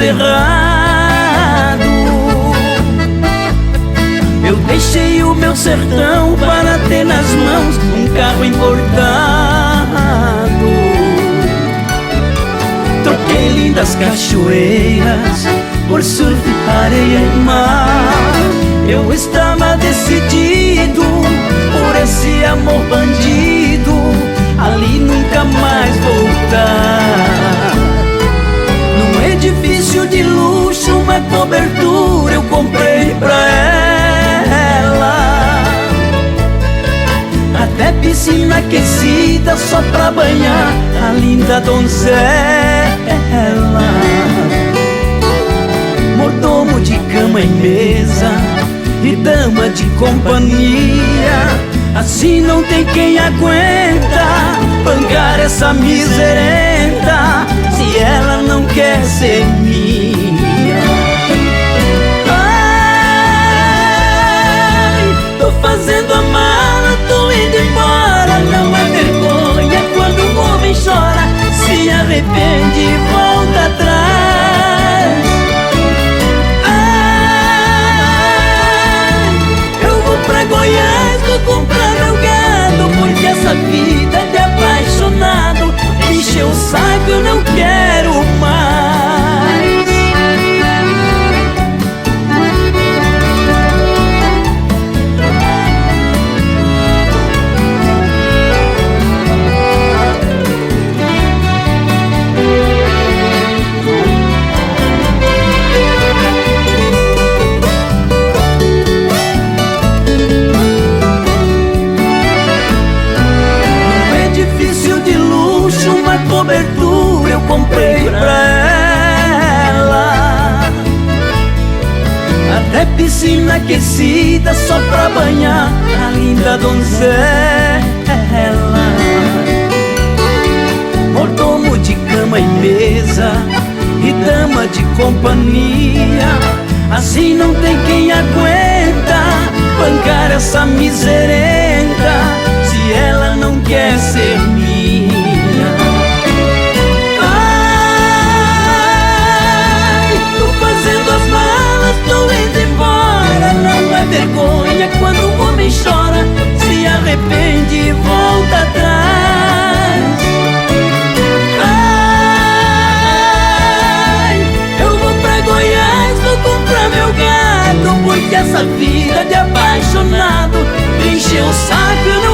tudo errado. Eu deixei o meu sertão para ter nas mãos um carro importado. Troquei lindas cachoeiras por surf, areia e mar. Eu estava decidido por esse amor bandido, ali nunca mais voltar. Num edifício de luxo, uma cobertura eu comprei pra ela. Até piscina aquecida só pra banhar a linda donzela. Mordomo de cama e mesa e dama de companhia, assim não tem quem aguenta bancar essa miserenta, se ela não quer ser minha. Ai, tô fazendo a mala, tô indo embora. Não é vergonha quando um homem chora, se arrepende e volta atrás. Pra Goiás vou comprar meu gado, porque essa vida de apaixonado encheu o saco, eu não quero mais. Cobertura eu comprei pra ela, até piscina aquecida só pra banhar a linda donzela. Mordomo de cama e mesa e dama de companhia, assim não tem quem aguenta bancar essa miserenta, se ela não quer ser minha. Tô indo embora, não é vergonha quando o homem chora, se arrepende e volta atrás. Ai, eu vou pra Goiás, vou comprar meu gado, porque essa vida de apaixonado encheu o saco.